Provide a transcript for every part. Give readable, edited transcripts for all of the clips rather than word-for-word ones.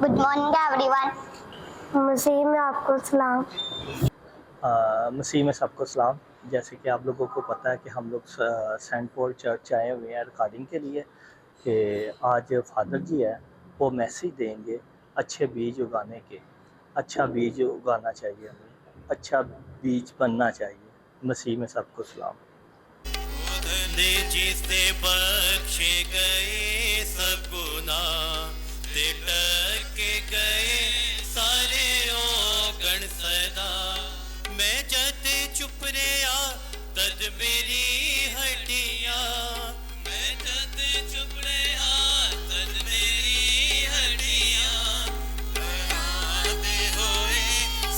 Good morning everyone. मसीह में आपको सलाम। मसीह में सबको सलाम। जैसे कि आप लोगों को पता है कि हम लोग सेंट पॉल चर्च आए हुए हैं रिकॉर्डिंग के लिए कि आज फादर जी है वो मैसेज देंगे अच्छे बीज उगाने के। अच्छा बीज उगाना चाहिए, हमें अच्छा बीज बनना चाहिए। मसीह में सबको सलाम। जिससे बख्शे गए सब गुनाह, ते टक गए सारे ओ गण सदा। मैं जद चुप रहा तद मेरी हड्डियां, मैं जद चुप रहा तद मेरी हड्डियां कराते होए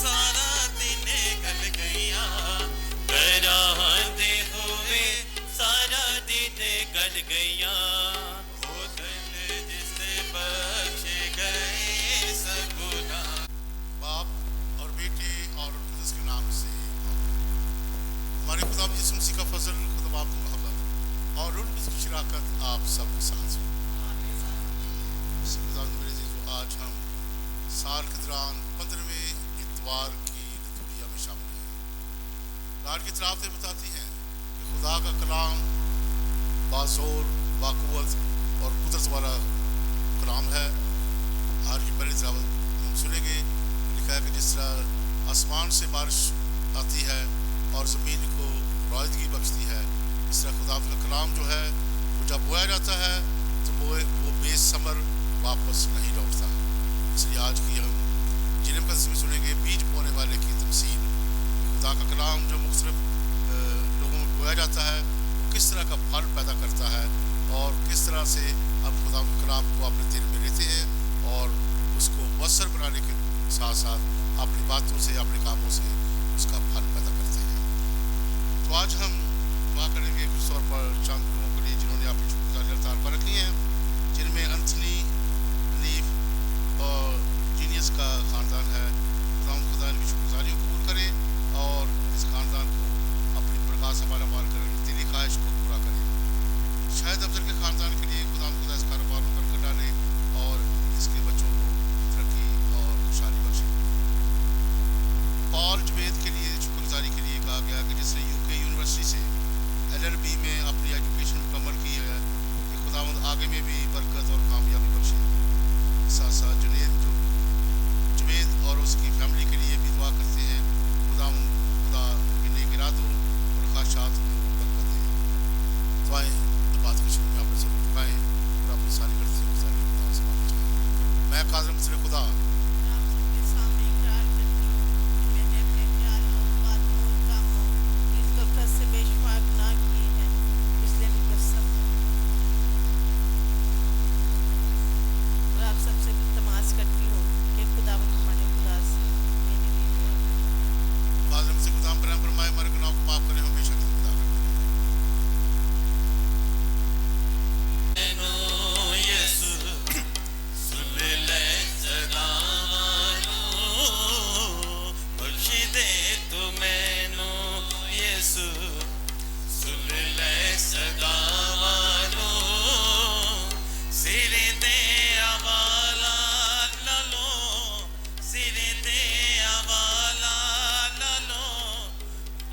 सारा दिन गल गईया, कराते हुए सारा दिन गल गईया। वो धन जिससे बख्शे गए सब गुनाह। बाप और बेटे और उसके नाम से हमारे खुदा यीशु मसीह का फजल, खुदा बाप की मोहब्बत और रूह की शराकत आप सबके साथ हो। आज हम साल के दौरान 15वें इतवार की लितुरिया में शामिल हैं। गाड़ की तरफ से बताती है कि खुदा का कलाम बाज़ोर, बाक़ुव्वत और कुदरत वाला कलाम है। आज की पहली तिलावत हम सुनेंगे। लिखा है कि जिस तरह आसमान से बारिश आती है और ज़मीन को रोईदगी बख्शती है, इस तरह खुदा का कलाम जो है वो जब बोया जाता है तो वो बेसमर वापस नहीं लौटता। इसलिए आज की हम जिन्हें कस्म में सुनेंगे बीज बोने वाले की तमसील। खुदा का कलाम जो मुख्तलिफ लोगों में बोया जाता है वो किस तरह का फल पैदा करता है और किस तरह से हम खुदा के कलाम को अपने दिल में लेते हैं और उसको मौसर बनाने के साथ साथ अपनी बातों से, अपने कामों से उसका फल पैदा करते हैं। तो आज हम दुआ करेंगे कुछ तौर पर चंद लोगों के लिए जिन्होंने अपनी शुक्रगुजारी अवतार पर रखी हैं, जिनमें एंथनी, नीफ और जीनियस का ख़ानदान है। खुदा इनकी शुक्रगुजारियों को कबूल करे और इस ख़ानदान को अपनी प्रकाश से मालामाल करे, दिली ख्वाहिश को पूरा करे। शायद अफजल के ख़ानदान के लिए खुदा इस कारोबार को कर डाले और इसके बच्चों को तरक्की और खुशहाली बख्शे। पॉल जवेद के लिए शुक्रगुजारी के लिए कहा गया कि जिसने यूके यूनिवर्सिटी से LLB में अपनी एजुकेशन मुकम्मल की है कि खुदावंद आगे में भी बरकत और कामयाबी बख्शे। साथ साथ जवेद और उसकी फैमिली के लिए भी दुआ करते हैं। खुदा उनके नेक इरादों और ख्वाहिशात को बरकत दे। दुआएं बात के शुरू में आपने ज़रूर दुआएं और अपनी सारी गलतियों को सारी खुदा से माफ़ी चाहें। मैं काज़म सिर्फ खुदा से बेशुमार गुनाह किए हैं, इसलिए मैं कसम और आप सबसे तमाश करती हूँ कि खुदावंद हमारे खुदा से मेरे लिए दुआ करें। काज़म से खुदा पर फरमाए हमारे गुनाहों को माफ़ करें, हमेशा की खुदा करते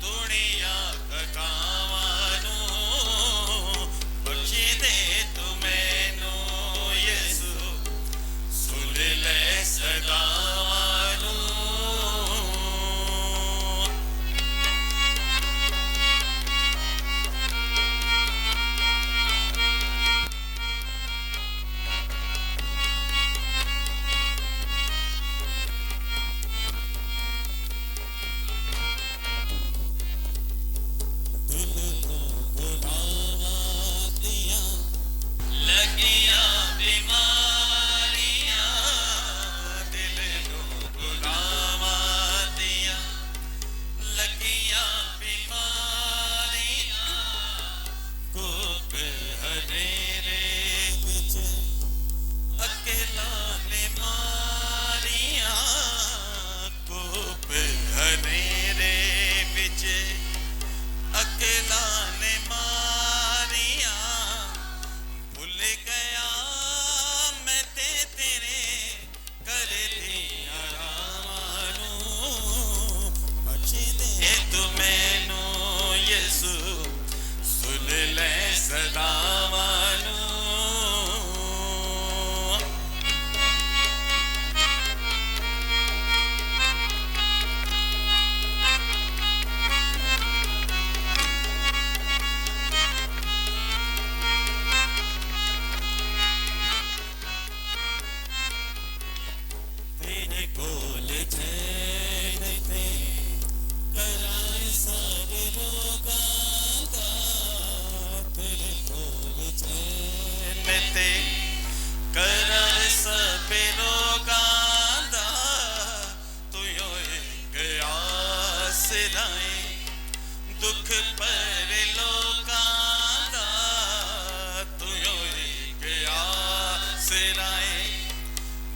दुनिया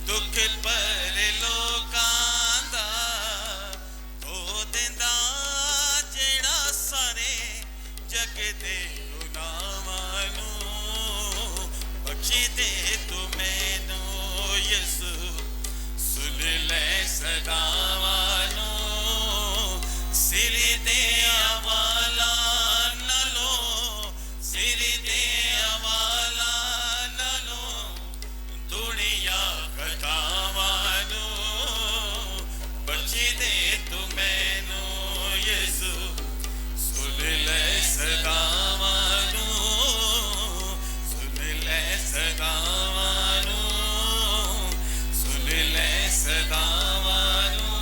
दुख पर लोकां दा धो दिंदा जेड़ा सारे जग दे गुनाहां नूं बख्शी दे तू मैनू यसू सुन ले सदावां नूं सिर दे अवाला नालों सिर दे अवाला नालों दुनिया खतावां नूं बख्शी दे तू मैनू यसू सुन ले सदावां नूं सुन ले सदावां नूं सुन ले सदावां नूं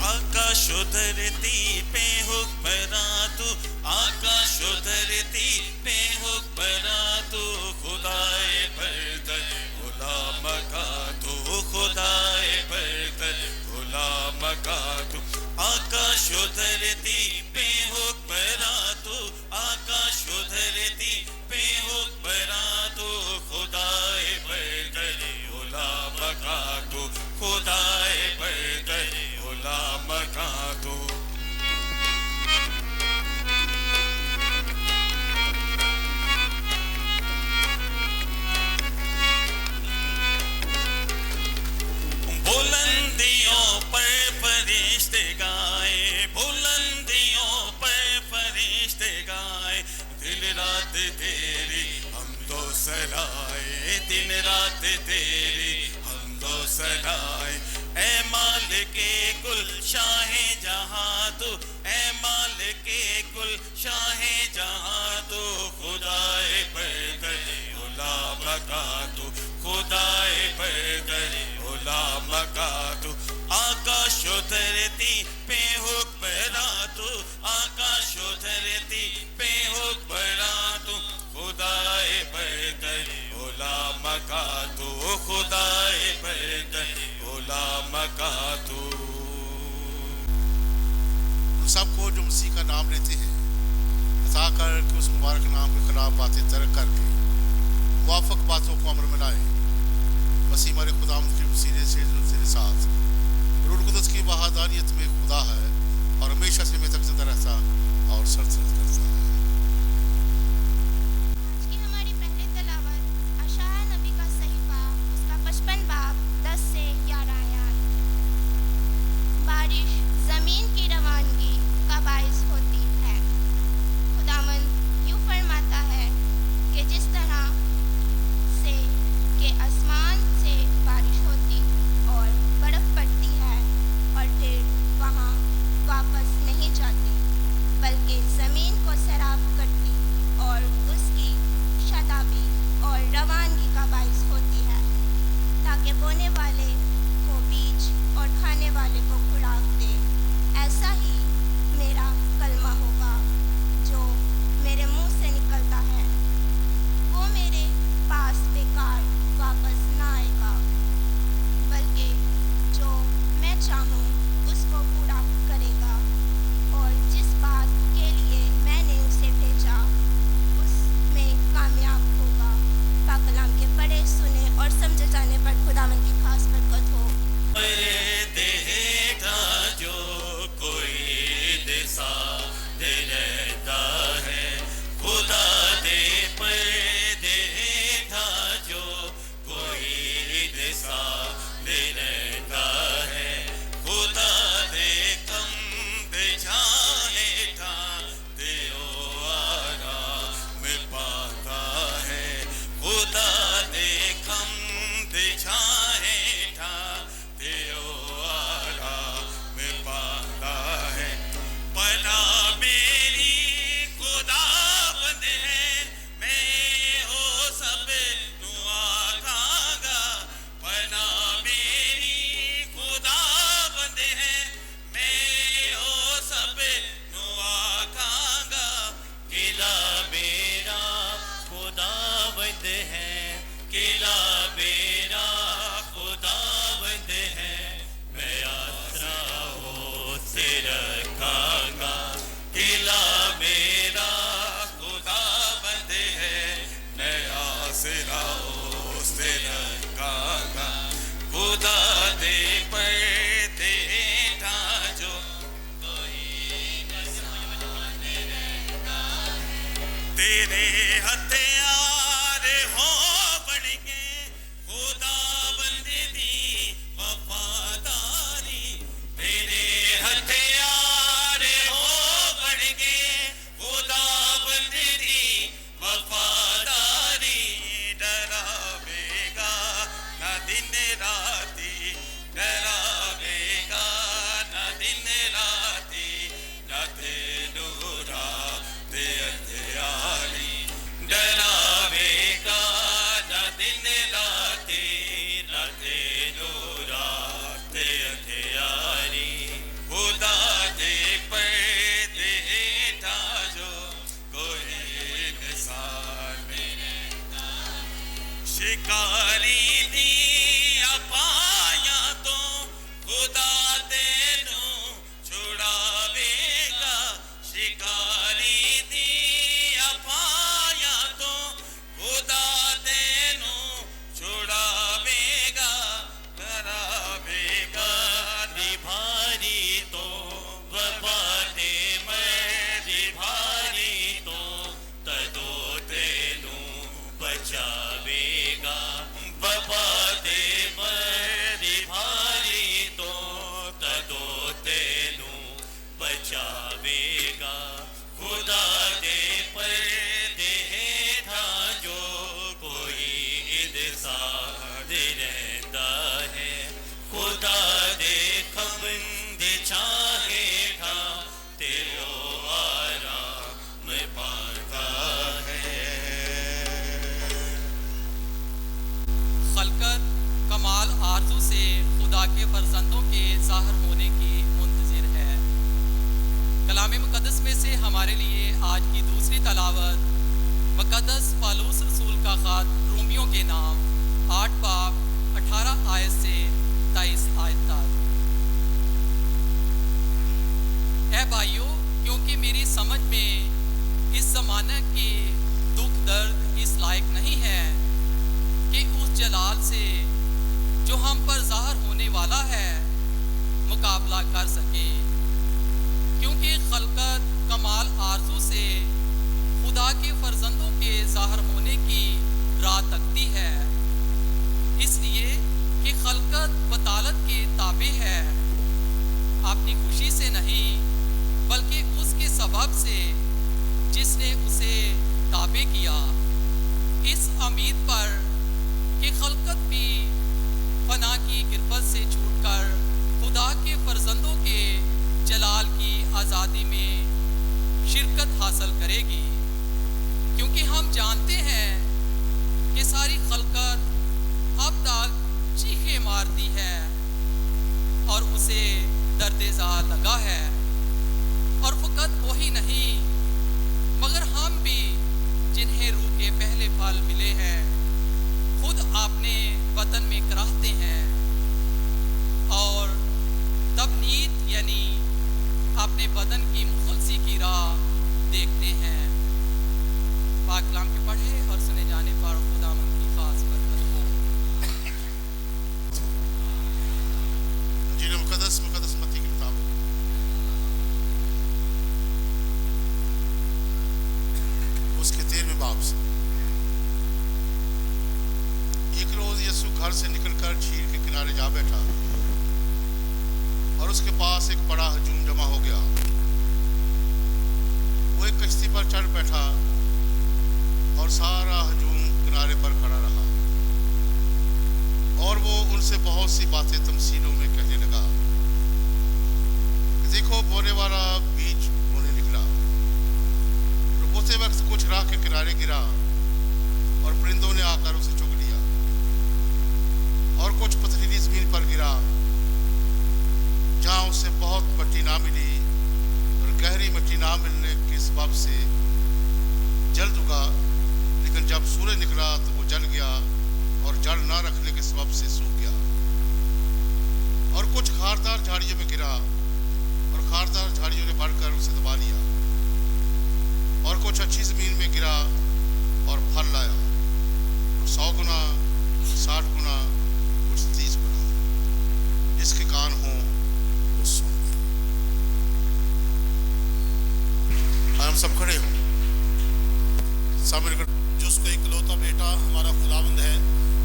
आकाश धरती पे हुक्मरां तू आकाश धरती पे हुक्मरां तू खुदाए बरतर गुलाम का तू खुदाए बरतर गुलाम का तू आकाश धरती पे हुक्मरां तू आकाश धरती पे हुक्मरां तू खुदाए बरतर गुलाम का तू खुदाए बरतर गुलाम का तू बुलंदियों पर फरिश्ते गाए बुलंदियों पर फरिश्ते गाए दिन रात तेरी हम तो सराए दिन रात तेरी हम तो सराए ए मालिके कुल शाहे जहां तू ए मालिके कुल शाहे जहां तू खुदाए बरतर गुलाम का तू खुदाए बरतर गुलाम का तू आकाश धरती पे हुक्मरां तू आकाश धरती पे हुक्मरां तू खुदाए बरतर गुलाम का तू खुदाए बरतर गुलाम का तू उन सबको जो मसीह का नाम लेते हैं अता कर कि उस मुबारक नाम के खिलाफ बातें तर्क करके मुआफक बातों को अमल में लाए मसीह हमारे खुदावंद के वसीले से तेरे साथ रूह कुदस की वहादानियत में खुदा है और हमेशा से में तक जिंदा रहता और सरसरत करता है। आज की हमारी पहली तिलावत अशाया नबी का सहीफा उसका 55 बाब 10 से 11 आयत। बारिश जमीन की रवानगी का बाइस होती है। खुदावंद यूं फरमाता है कि जिस तरह से के आसमान से बारिश होती और बर्फ पड़ती है और फिर वहाँ वापस नहीं जाती बल्कि ज़मीन को सैराब करती और उसकी शदाबी और रवानगी का बाइस होती है ताकि बोने वाले को बीज और खाने वाले को खुराक दे। ऐसा ही मेरा कलाम हथियार हो बन के खुदाबंद दी वफादारी तेरे हथियार हो बन के खुदाबंद दी वफादारी डरावेगा ना दिन राती डरावेगा ना दिन राती ना तेनू रात अंधियारी डरावेगा ना दिन राती ना तेनू रात अंधियारी खुदा दे पर्दे हेठा जो कोई इंसान शिकारी दी अपाया तो खुदा तेनू छुड़ावेगा शिकारी दी अपाया तो खुदा तेनू छुड़ावेगा करावेगा निभारी तो वफाते मर भारी तो तदो तेनू बचावेगा वफाते मर भारी तो तदो तेनू बचावेगा खुदा दे पर्दे हेठा जो कोई इंसान रहता है खुदा दे खबंद छाहे ठा तेरो आराम पाता है खलकत कमाल आरजू से खुदा के फर्जंदों के ज़ाहिर होने की मुंतज़िर है। कलाम मुक़द्दस में से हमारे लिए आज की दूसरी तलावत मुक़द्दस पौलुस रसूल का ख़त रोमियों के नाम 8 बाब 18 आयत से 23 आयत तक। ऐ भाइयों, क्योंकि मेरी समझ में इस ज़माने के दुख दर्द इस लायक नहीं है कि उस जलाल से जो हम पर ज़ाहिर होने वाला है मुकाबला कर सके, क्योंकि खलकत कमाल आरजू से खुदा के फर्जंदों के ज़ाहिर होने की राह तकती है, इसलिए कि खलकत बतालत के ताबे है, अपनी खुशी से नहीं बल्कि उसके सबब से जिसने उसे ताबे किया, इस उम्मीद पर कि खलकत भी फना की गिरफ्त से छूटकर खुदा के फर्जंदों के जलाल की आज़ादी में शिरकत हासिल करेगी। क्योंकि हम जानते हैं कि सारी खलकत अब तक चीखें मारती है और उसे दर्द-ए-ज़ार लगा है, और फ़कत वही नहीं मगर हम भी जिन्हें रूह के पहले फल मिले हैं खुद अपने वतन में कराहते हैं और तबनीत यानी अपने बदन की मुखलसी की राह देखते हैं। पाक कलाम के पढ़े और सुने जाने पर खुदावंद की खास बरकत हो। इंजील मुक़द्दस मत्ती की किताब उसके 13वें बाब से। एक रोज यीशु घर से निकलकर झील के किनारे जा बैठा और उसके पास एक बड़ा हजूम जमा हो गया। वो एक कश्ती पर चढ़ बैठा और सारा हजूम किनारे पर खड़ा रहा और वो उनसे बहुत सी बातें तमसीलों में कहने लगा। देखो, बोने वाला बीज बोने निकला, तो बोते वक्त कुछ राह के किनारे गिरा और परिंदों ने आकर उसे चुग लिया, और कुछ पथरीली जमीन पर गिरा जहाँ उसे बहुत मिट्टी ना मिली, और गहरी मिट्टी ना मिलने के सबब से जल्द उगा, लेकिन जब सूरज निकला तो वो जल गया और जड़ ना रखने के सबब से सूख गया। और कुछ खारदार झाड़ियों में गिरा और खारदार झाड़ियों ने बढ़कर उसे दबा लिया। और कुछ अच्छी ज़मीन में गिरा और फल लाया, 100 गुना, 60 गुना, कुछ 30 गुना। जिसके कान हों वो सुने। हम सब खड़े हों, सामने जो उसका इकलौता बेटा हमारा खुदावंद है,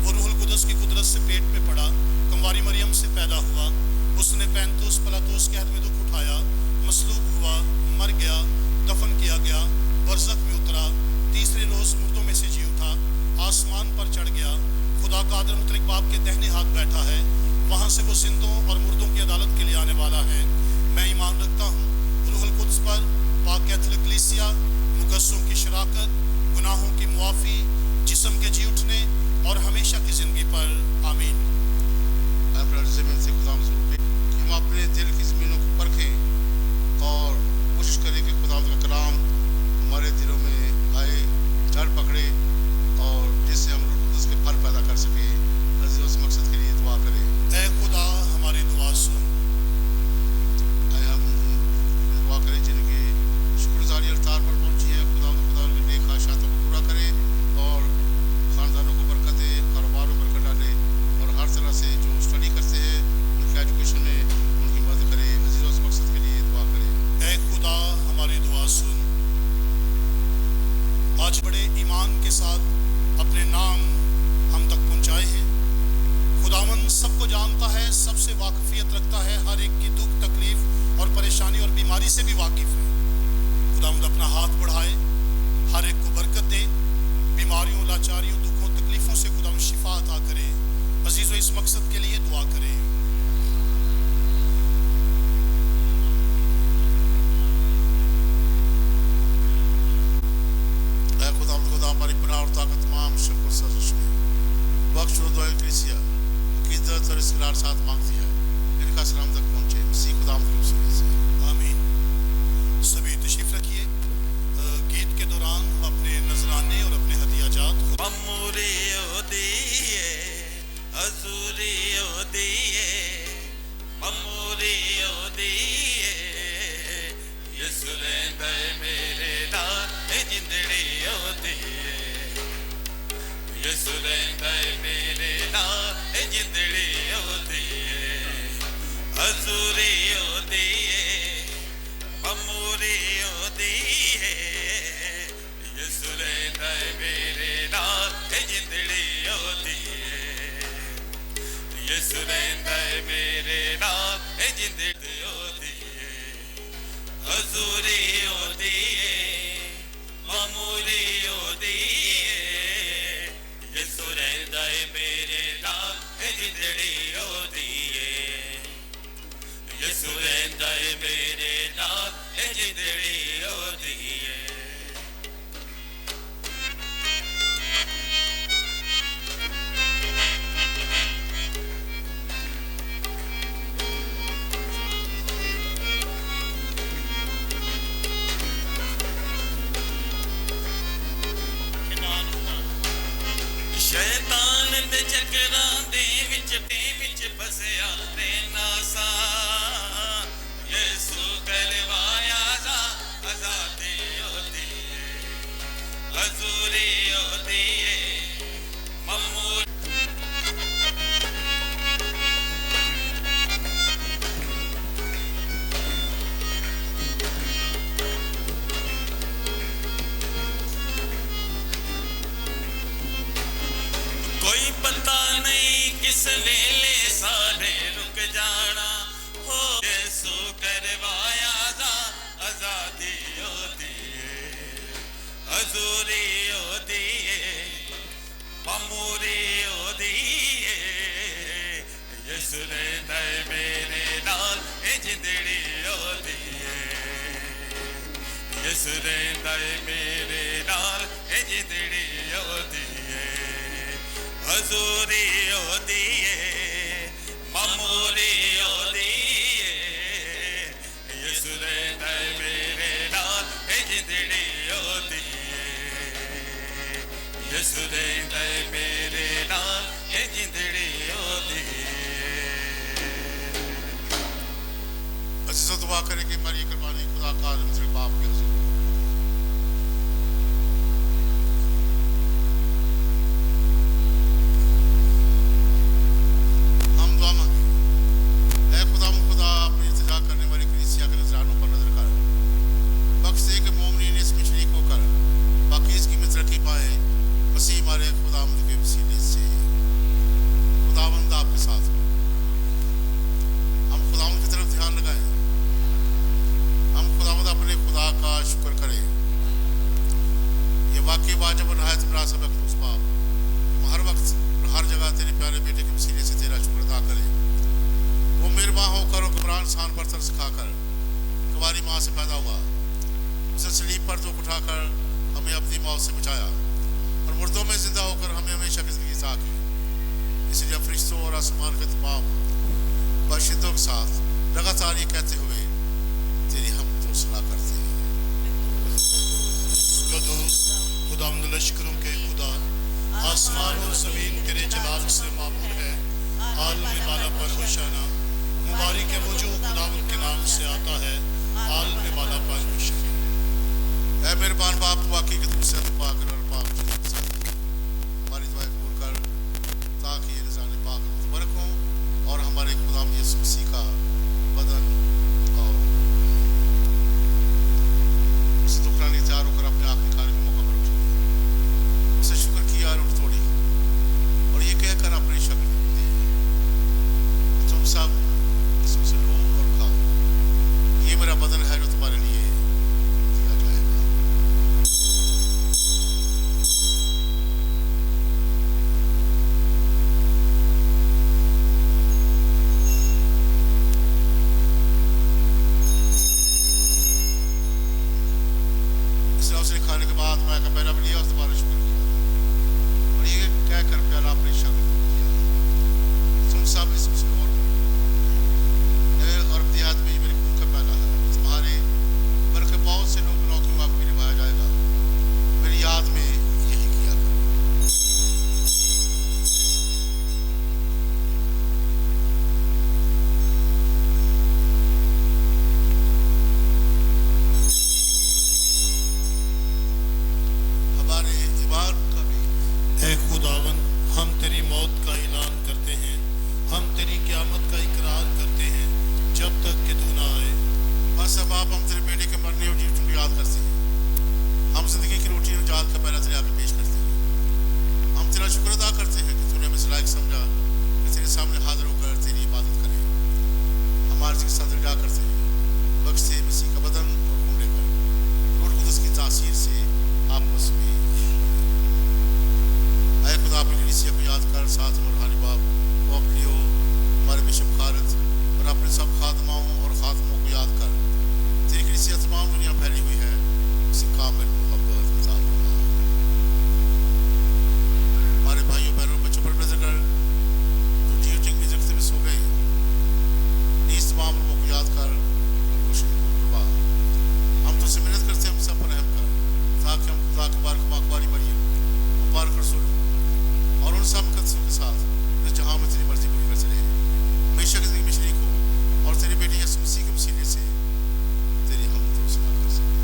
वो रूहुल कुदस की कुदरत से पेट में पड़ा, कंवारी मरियम से पैदा हुआ। उसने पैंतुस पिलातुस के हाथ में दुख उठाया, मसलूब हुआ, मर गया, दफन किया गया, बरज़ख में उतरा, तीसरे रोज मुर्दों में से जी उठा, आसमान पर चढ़ गया, खुदा का आदर मुतलक बाप के दाहिने हाथ बैठा है, वहाँ से वो जिंदों और मुर्दों की अदालत के लिए आने वाला है। मैं ईमान रखता हूँ रूहुल कुद्स पर, पाक कैथोलिक कलीसिया, मुकद्दसों की शराकत, गुनाहों की मुआफ़ी, जिस्म के जी उठने और हमेशा की ज़िंदगी पर। आमीन। ज़मीन से खुदा कि हम अपने दिल की ज़मीनों को परखें और कोशिश करें कि खुदा का कलाम हमारे दिलों में आए, जड़ पकड़े और जिससे हम रूह कुद्स के फल पैदा कर सकें। उस मकसद के लिए दुआ करें। ऐ खुदा हमारी दुआ सुन। आए हम दुआ करें जिनकी शुक्रगुजारी अवतार पर पहुंची है, खुदा उनकी नेक ख्वाहिशातों को पूरा करे और ख़ानदानों को बरकत दे, कारोबारों को बरकत डाले और हर तरह से जो स्टडी करते हैं उनकी एजुकेशन में उनकी मदद करे। अजीज़ उस मकसद के लिए दुआ करें। ऐ खुदा हमारी दुआ सुन। आज बड़े ईमान के साथ अपने नाम हम तक पहुँचाए हैं। खुदावन सबको जानता है, सबसे वाकफियत रखता है, हर एक की दुख तकलीफ और परेशानी और बीमारी से भी वाकिफ़ है। खुदावन अपना हाथ बढ़ाए, हर एक को बरकत दे, बीमारियों, लाचारियों, दुखों, तकलीफ़ों से खुदावन शिफा अता करे। अजीज़ों इस मकसद के लिए दुआ करें। खुदा हमारी पनाह और ताकत तमाम शुक्र सरश में बख्श और दुआ कलीसिया इज्जत और इस्करार साथ मांगती है, इनका सलाम तक पहुँचे मसीह खुदा से। आमीन। सभी तशरीफ रखिए। गीत के दौरान हम अपने नजराने और अपने हदियाजात दुआ करें कि हमारी कुर्बानी खुदा का बाप के हुजूर हम दुआ मांगे। ऐ खुदा अपनी इंतजा करने वाली कलीसिया के नजरानों पर नजर कर बख्श दे कि मोमिनीन इसमें शरीक होकर बाकी इसकी में तरक्की का शुक्र करें। ये वाकई वाजिब और नहायत मुनासिब है खुलूस बाप, हम हर वक्त और हर जगह तेरे प्यारे बेटे के वसीले से तेरा शुक्र अदा करें। वो मेहरबान होकर और घबरान इंसान पर तरस खाकर कुंवारी माँ से पैदा हुआ, उसे सलीब पर दुख उठाकर हमें अपनी मौत से बचाया और मुर्दों में जिंदा होकर हमें हमेशा की जिंदगी अता की। इसलिए फरिश्तों और आसमान के तमाम बाशिंदों के साथ लगातार ये कहते हुए तेरी हम तो सलाह करते हैं। खुदावंद लश्करों के खुदा, आसमान और ज़मीन तेरे जलाल से मामूर है। आलम वाला पर होशाना, मुबारक है वो जो खुदावंद के नाम से आता है। आलम वाला पर होशाना। ऐ मेहरबान बाप, तू वाकई कि तू से पाक और पाक हमारी दुआ कबूल कर ताकि ये निज़ाम पाक मुबारक हो और हमारे खुदावंद यीशु मसीह का बदन और इस दुखरानी तैयार होकर अपने आखिरी कार्य के मौका पर उठे, उसे शुक्र किया और उठ तोड़ी और ये कहकर अपनी शक्ल दी, तुम सब इसमें से लो और खाओ, ये मेरा बदन है जो तुम्हारे लिए दिया जाएगा। उसने खाने के बाद मैं का पहला भी लिया और दोबारा शुक्र किया और ये कहकर प्याला अपनी शक्ल किया, तुम सब इसमें से और अब्दियात में मेरे खून का पहला है, तुम्हारे बल्कि बहुत से लोग गुनाहों की माफी निभाया जाएगा। मेरी याद में यही किया करो। हमारे ईमान का भी ऐ खुदावन, हम तेरी मौत का ऐलान करते हैं, हम तेरी क़यामत का इकरार करते हैं जब तक कि तू ना आए। बस अब आप हम तेरे बेटे के मरने और जीवन को याद करते हैं, हम जिंदगी की रोटी और जात का पहला तेरे आगे पेश करते हैं। हम तेरा शुक्र अदा करते हैं कि तूने हमें लायक समझा कि तेरे सामने हाजिर होकर तेरी इबादत करें। हमारे जिसके साथ रिजा करते हैं, बख्श से मसीह का बदन और खून लेकर रूह कुदस की तासीर से आपस में आए। खुदा अपनी कलीसिया को याद कर, साथ में रूहानी बाप पोपलियो, हमारे बिशप खालिद और अपने सब खादमाओं और खादमों को याद कर तेरी कलीसिया तमाम दुनिया फैली हुई है, उसे कामिल मोहब्बत अता फरमा। हमारे भाइयों बहनों बच्चों पर नजर कर जो जीव जिंदगी जगते में सो गए, इस तमाम लोगों को याद कर और खुश करवा। हम तुझसे मिन्नत करते हैं, हम सब पर रहम कर ताकि हम खुदा के बार माकबारी मरियम मुबारक रसूल और उन सब मुकद्दसों के साथ जो जहाँ में तेरी मर्जी पूरी कर चले हमेशा की जिंदगी में शरीक हो और तेरे बेटे यीशु मसीह के वसीले से तेरी हम तो सलाह कर सकें।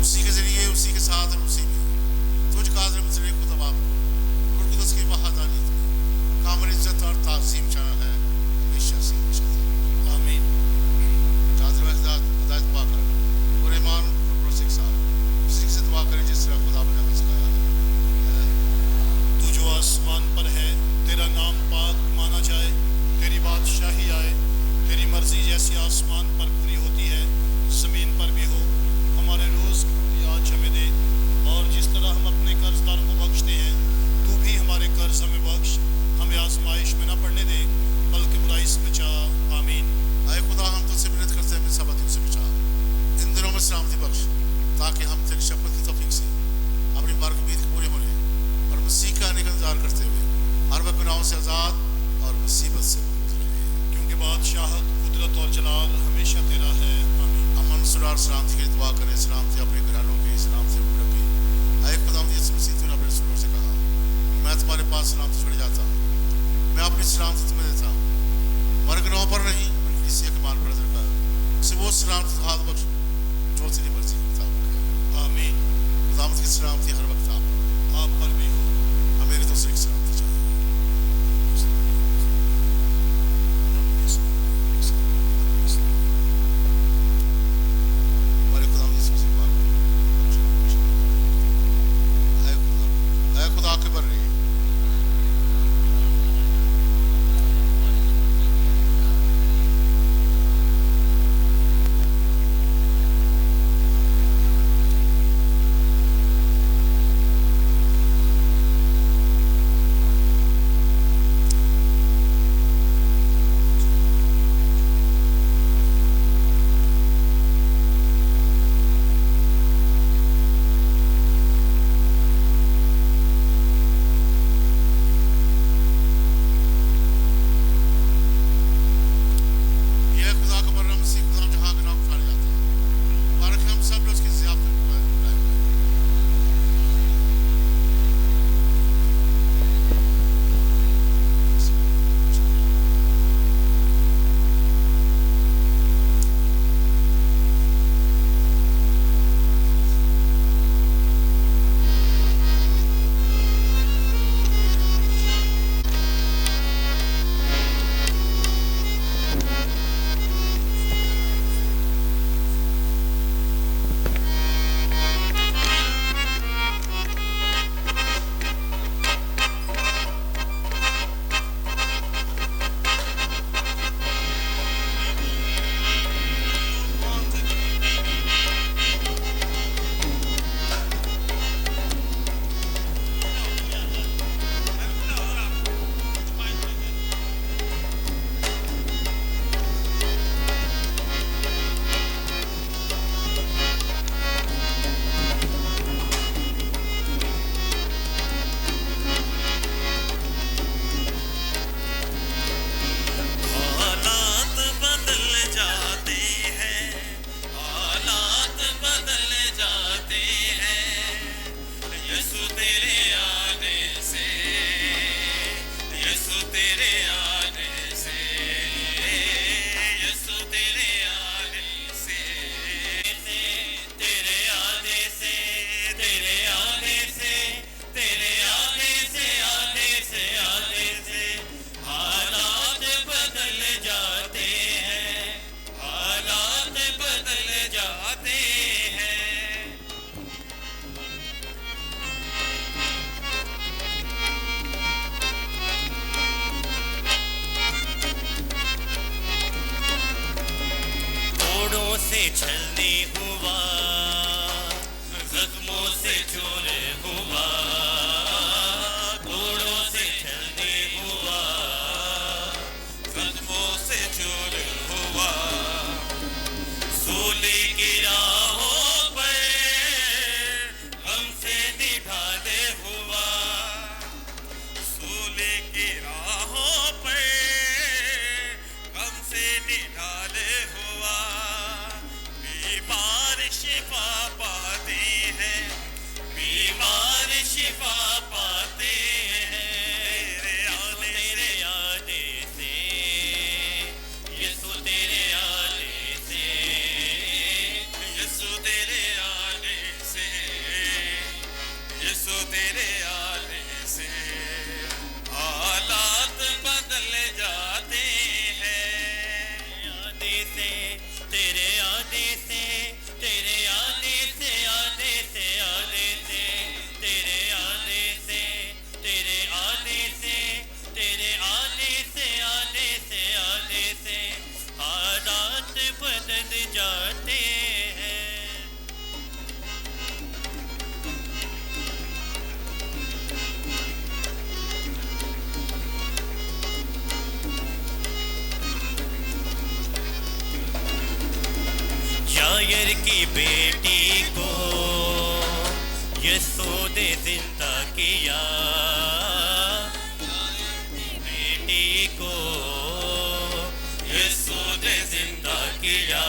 उसी के जरिए, उसी के साथ और उसी में तुझ काज़िम मुझे खुदा बाप और कुदस की वहादानी कामिल इज्जत और ताज़ीम चाहा है हमेशा से हमेशा तक। आमीन। हिदायत पाकर और ईमान और भरोसे के साथ उसी से दुआ करें जिस तरह खुदा ने हमें सिखाया है। तू जो आसमान पर है, तेरा नाम पाक माना जाए, तेरी बादशाही आए, तेरी मर्जी जैसी आसमान पर पूरी होती है ज़मीन पर भी हो। हमारे रोज़ की रोटी आज हमें दे और जिस तरह हम अपने कर्जदारों को बख्शते हैं, तू भी हमारे कर्ज हमें बख्श, हमें आजमाइश में न पड़ने दे बल्कि बुराई से बचा। आमीन। आए खुदा, हम तुझसे मिन्नत करते हैं, अपनी सबतियों से बचा, इन दिनों में सलामती बख्श ताकि हम तेरी शफ़क़त की तौफ़ीक़ से अपनी बारकबीद के पूरे होने और मसीह का आने का इंतज़ार करते हुए हर वक्त गुनाहों से आज़ाद और मुसीबत से मुक्त रहे, क्योंकि बादशाहत, कुदरत और जलाल हमेशा तेरा है। आमीन। अमन, सुरार, सलामती की दुआ करें, सलामती अपने घरानों की, सलामती अपने रखें। आए खुदा, यीशु मसीह तूने अपने रसूलों से कहा, मैं तुम्हारे पास सलामती छोड़ जाता हूँ, मैं अपनी सलामती तुम्हें देता हूँ। हमारे गुनाहों पर नहीं बल्कि इसी के मान पर नजर कर उसे वो सलामती हाथ बख्श जो तेरी मर्जी के मुताबिक है। आमीन। खुदावंद की सलामती हर वक्त आप पर भी हो। हमें मेरे दूसरे की सलामती चाहिए। हमारे खुदावंद यीशु मसीह पाक खुदा के बर रही तेरे आने से हालात बदल जाते हैं। आने से तेरे आने से तेरे आने से आने से आने से तेरे आने से तेरे आने से तेरे आने से आने से आने से हालात बदल जाते हैं। यायर की बेटी को यीशु ने जिंदा किया। बेटी को यीशु ने जिंदा किया।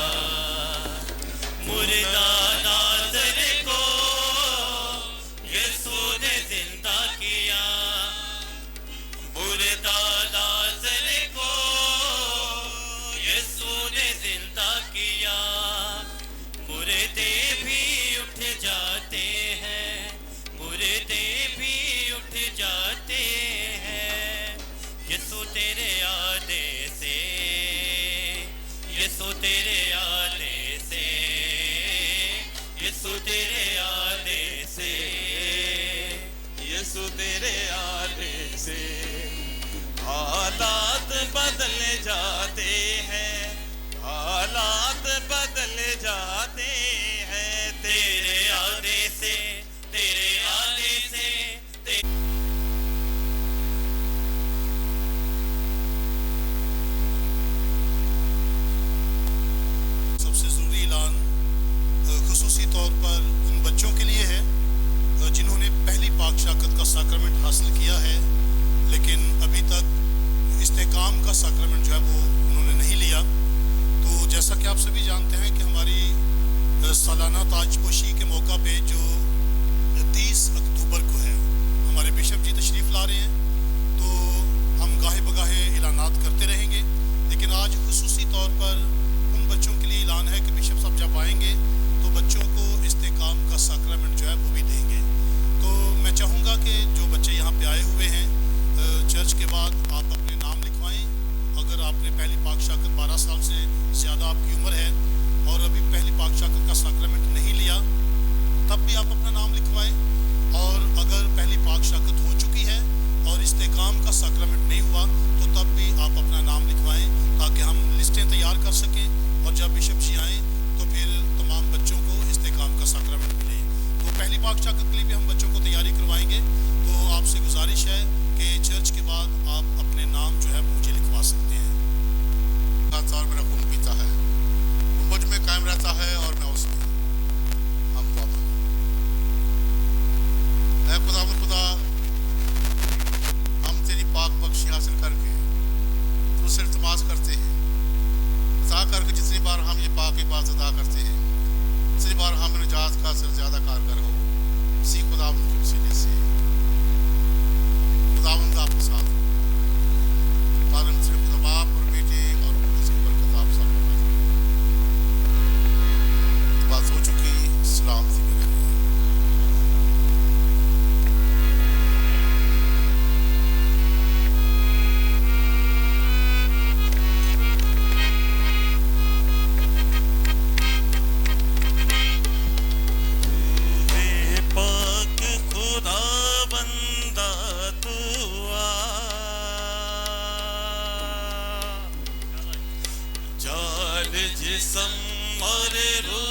मुर्दा नाज़र को यीशु ने जिंदा किया। मुर्दा नाज़र को यीशु ने जिंदा किया। मुर्दे भी उठ जाते हैं, मुर्दे भी उठ जाते हैं। यीशु तेरे आने से, यीशु तेरे आने से, यीशु तेरे आने से, यीशु तेरे आने से हालात बदल जाते हैं। हालात बदल जाते हैं तेरे आने से, तेरे आने से। सबसे ज़रूरी ऐलान खुसूसी तौर पर उन बच्चों के लिए है जिन्होंने पहली पाक शाकत का साक्रमेंट हासिल किया है, लेकिन अभी तक इस्तेकाम का साक्रमेंट जो है वो उन्होंने नहीं लिया। तो जैसा कि आप सभी जानते हैं कि हमारी सालाना ताजपोशी के मौका पे जो 30 अक्टूबर को है, हमारे बिशप जी तशरीफ़ ला रहे हैं। तो हम गाहे बगाहे ऐलानात करते रहेंगे, लेकिन आज खुसूसी तौर पर उन बच्चों के लिए ऐलान है कि बिशप साहब जब आएंगे तो बच्चों को इस्तेकाम का साक्रमेंट जो है वो भी देंगे। तो मैं चाहूँगा कि जो बच्चे यहाँ पे आए हुए हैं, चर्च के बाद आप अपने नाम लिखवाएं। अगर आपने पहली पाक शाकत 12 साल से ज़्यादा आपकी उम्र है और अभी पहली पाक शाकत का साक्रमेंट नहीं लिया, तब भी आप अपना नाम लिखवाएं। और अगर पहली पाक शाकत हो चुकी है और इस्तेकाम का साक्रमेंट नहीं हुआ, तो तब भी आप अपना नाम लिखवाएं, ताकि हम लिस्टें तैयार कर सकें और जब बिशप जी आएँ तो फिर तमाम बच्चों को इस्तेकाम का साक्रमेंट मिले। तो पहली पाक शाकत के लिए भी हम बच्चों को तैयारी करवाएंगे। तो आपसे गुजारिश है कि चर्च के बाद आप अपने नाम जो है मुझे लिखवा सकते हैं। और मेरा खून पीता है, वो मुझ में कायम रहता है और मैं उसमें। हम दुआ मांगें। ऐ खुदा, हम तेरी पाक बख्शी हासिल करके तुझसे इल्तिमास करते हैं, अता करके जितनी बार हम ये पाक इबादत अदा करते हैं, उतनी बार हम निजात का असर ज़्यादा कारगर हो। इसी खुदावंद के वसीले से खुदावंद आपके साथ पालन से खुदा बाप और बेटे और उसकी बरकत आप सब बात हो चुकी। सलामती में रहें। पाक खुदा बंदा तू जाल जिस्म और रूह